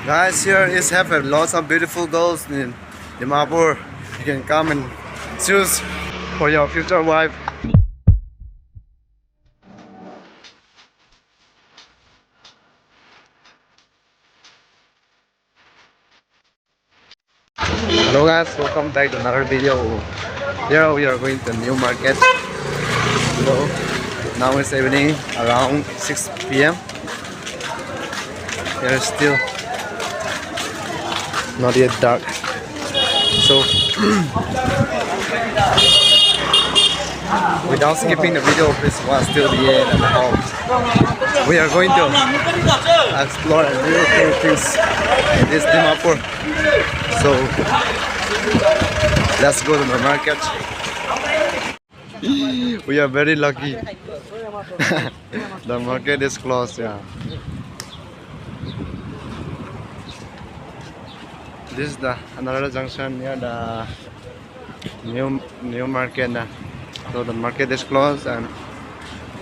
Guys, here is have lots of beautiful girls in Dimapur. You can come and choose for your future wife. Hello guys, welcome back to another video. Here we are going to new market. So now it's evening around 6 p.m. Here is still not yet dark. So without skipping the video, please watch till the end and home. We are going to explore and new things in this Dimapur. So let's go to the market. We are very lucky. The market is closed, yeah. This is the another junction near the new market. So the market is closed, and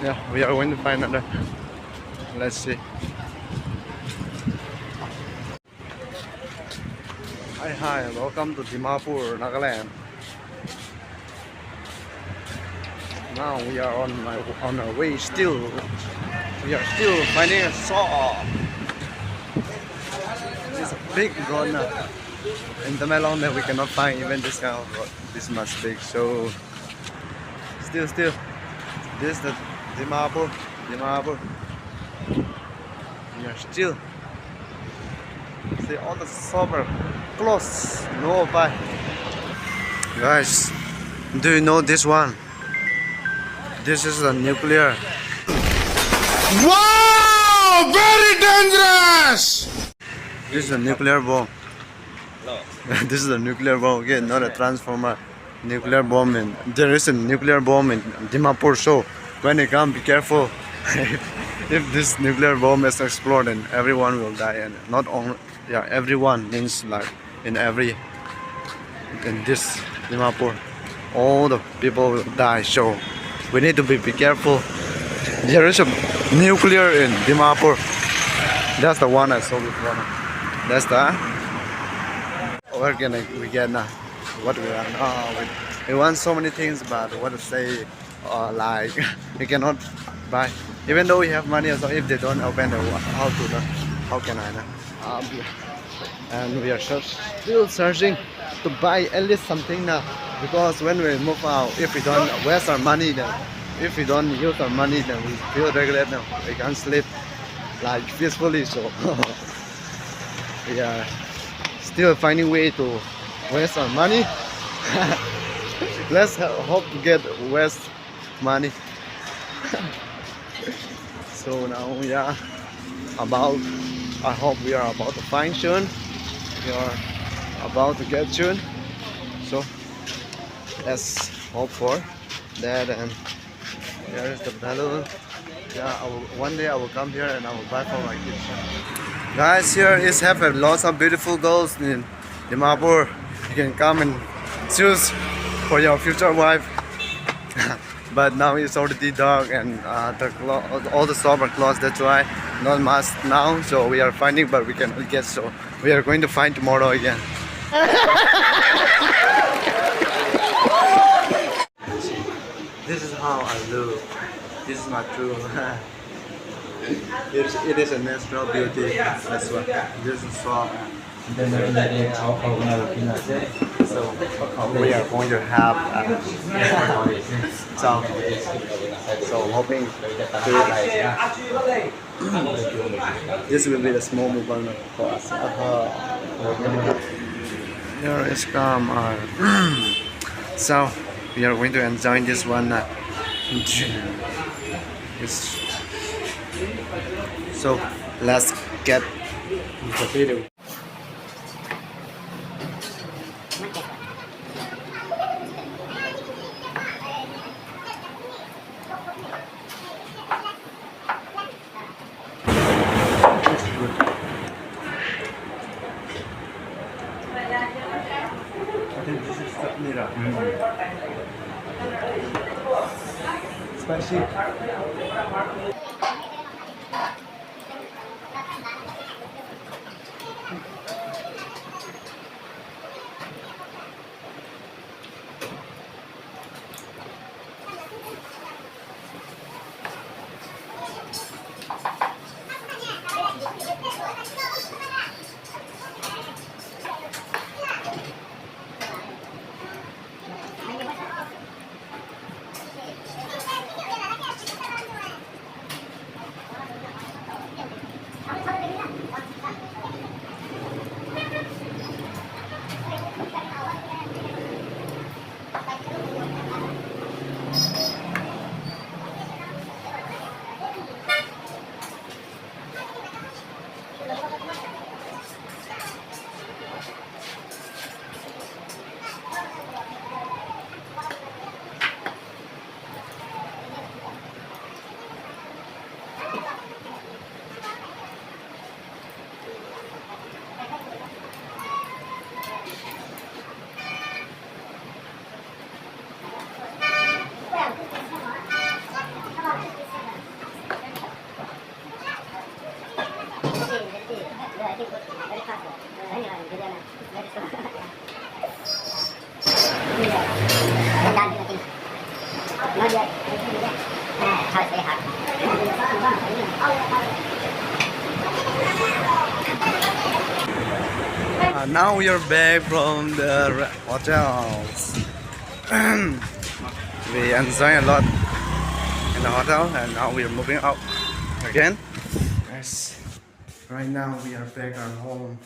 yeah, we are going to find another. Let's see. Hi, welcome to Dimapur, Nagaland. Now we are on our way still. We are still finding a saw. It's a big road now. In the melon that we cannot find even this kind of road this much big. So still this is the Dimapur. We are still see all the super close. No bye. Guys, do you know this one? This is the nuclear. Wow! Very dangerous! This is a nuclear bomb. This is a nuclear bomb. Okay, not a transformer. Nuclear bomb. There is a nuclear bomb in Dimapur. So when you come, be careful. If this nuclear bomb is exploded, everyone will die. And not only, yeah, everyone means like in this Dimapur, all the people will die. So we need to be careful. There is a nuclear in Dimapur. That's the one I saw before. That's the. Where can we get now? What we want? We want so many things, but what to say? Like we cannot buy. Even though we have money, so if they don't open the how can I? And we are still searching to buy at least something now, because when we move out, if we don't waste our money, then if we don't use our money, then we feel regret now. We can't sleep like peacefully. So we are still finding way to waste our money. Let's hope to get waste money. So now we are I hope we are about to find soon. We are about to get soon. So let's hope for that. And there is the balloon. Yeah, one day I will come here and I will buy for my kids. Guys, here is have lots of beautiful girls in Dimapur. You can come and choose for your future wife. But now it's already dark and all the shops are closed. That's why not much now. So we are finding, but we cannot get. So we are going to find tomorrow again. This is how I look. This is my true. It is a natural beauty. That's what. This is so. So we are going to have so hoping this will be the small movement for us. Here is come. So we are going to enjoy this one. So let's get the video. I think this is chutney. Spicy. Now we are back from the hotels. We enjoy a lot in the hotel, and now we are moving out again. Yes. Right now we are back at home.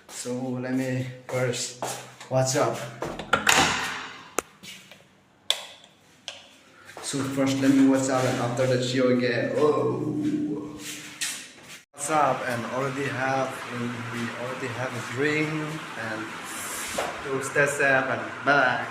So let me first watch up. So first let me watch out, and after that show again. Oh, what's up? And we already have a drink, and to stay safe and bye.